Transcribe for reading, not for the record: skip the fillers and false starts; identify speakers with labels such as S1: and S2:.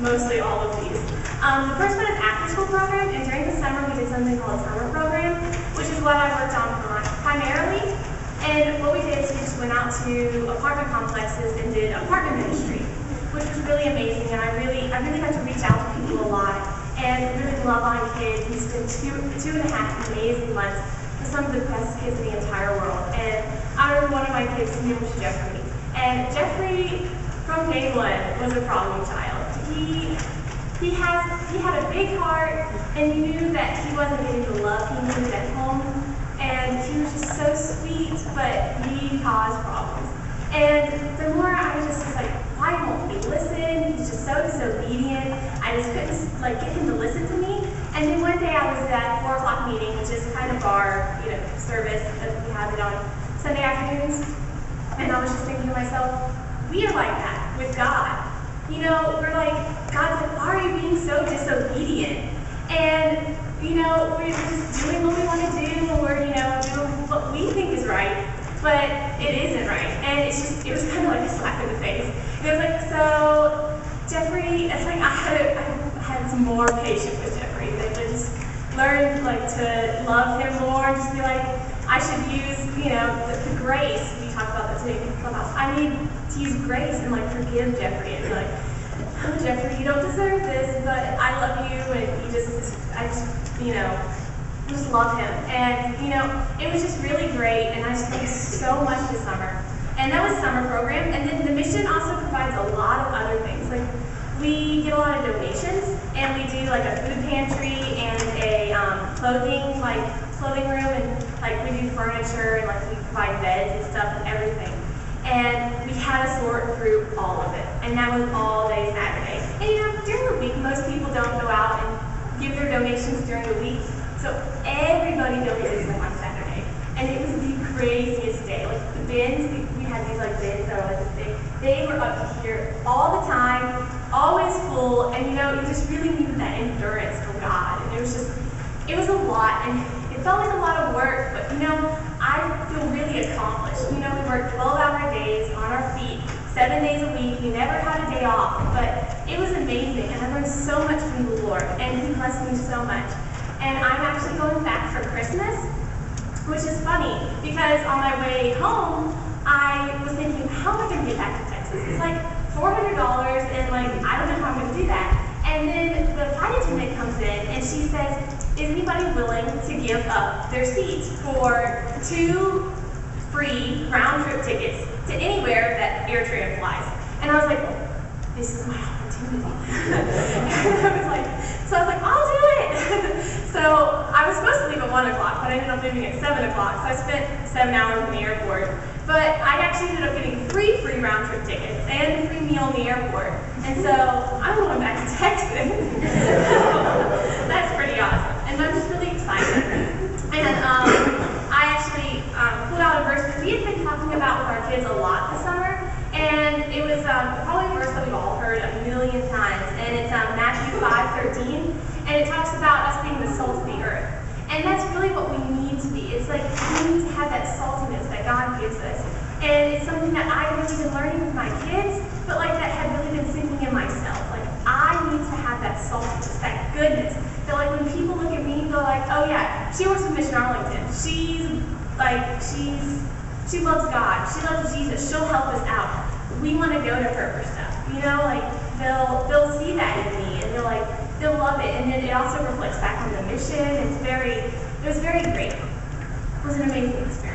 S1: mostly all of these. The first one is after-school program, and during the summer we did something called a summer program, which is what I worked on primarily. And what we did is we just went out to apartment complexes and did apartment ministry, which was really amazing. And I really got to reach out to people a lot and really love on kids and spend two and a half amazing months with some of the best kids in the entire world. And I remember one of my kids, his name was Jeffrey. And Jeffrey, from day one, was a problem child. He had a big heart, and you knew that he wasn't getting the love he needed at home. And he was just so sweet, but he caused problems. And the more I was just like, why won't he listen? He's just so disobedient. I just couldn't get him to listen to me. And then one day I was at 4 o'clock meeting, which is kind of our service that we have it on Sunday afternoons. And I was just thinking to myself, we are like that with God. We're like, God's like, why are you being so disobedient? And we're just doing what we want to do, and we're, doing what we think is right, but it isn't right. And it was kind of like a slap in the face. It was like, so Jeffrey, it's like I had some more patience with Jeffrey. That I just learned to love him more, and just be like, I should use, the grace. We talked about that today in Clubhouse. I need to use grace and forgive Jeffrey and be like, oh, Jeffrey, you don't deserve this, but I love you, and I just love him. And, it was just really great, and I just learned so much this summer. And that was summer program, and then the mission also provides a lot of other things. We get a lot of donations, and we do a food pantry and a clothing room, and we do furniture, and we provide beds and stuff and everything. And we had to sort through all of it, and that was all day Saturday. And during the week, most people don't go out and give their donations during the week, so everybody donated on Saturday, and it was the craziest day. The bins, we had these bins that were this big. They were up to here all the time, always full, and you just really needed that endurance from God. And it was a lot, and it felt like a lot of work, but I feel really accomplished. We worked 12-hour days on our feet, 7 days a week. We never had a day off, but it was amazing, and I learned so much from the Lord, and He blessed me so much. And I'm actually going back for Christmas, which is funny, because on my way home, I was thinking, how am I going to get back to Texas? It's $400, and I don't know how I'm going to do that. And then the flight attendant comes in, and she says, is anybody willing to give up their seats for 2 free round-trip tickets to anywhere that AirTran flies? And I was like, this is my opportunity. So I was like, I'll do it. So I was supposed to leave at 1 o'clock, but I ended up leaving at 7 o'clock, so I spent 7 hours in the airport. But I actually ended up getting 3 free round-trip tickets and a free meal in the airport. And so I'm going back to Texas. That's pretty awesome. And I'm just really excited. And I actually pulled out a verse that we had been talking about with our kids a lot this summer. And it was probably a verse that we've all heard a million times. And it's Matthew 5:13. And it talks about us being the salt of the earth. And that's really what we need to be. It's we need to have that saltiness that God gives us. And it's something that I've really been learning with my kids, but that had really been sinking in myself. I need to have that saltiness, that goodness. That when people look at me and go oh yeah, she works with Mission Arlington. She loves God. She loves Jesus. She'll help us out. We want to go to her for stuff. They'll see that in me, and they'll love it. And then it also reflects back on the mission. It was very great. It was an amazing experience.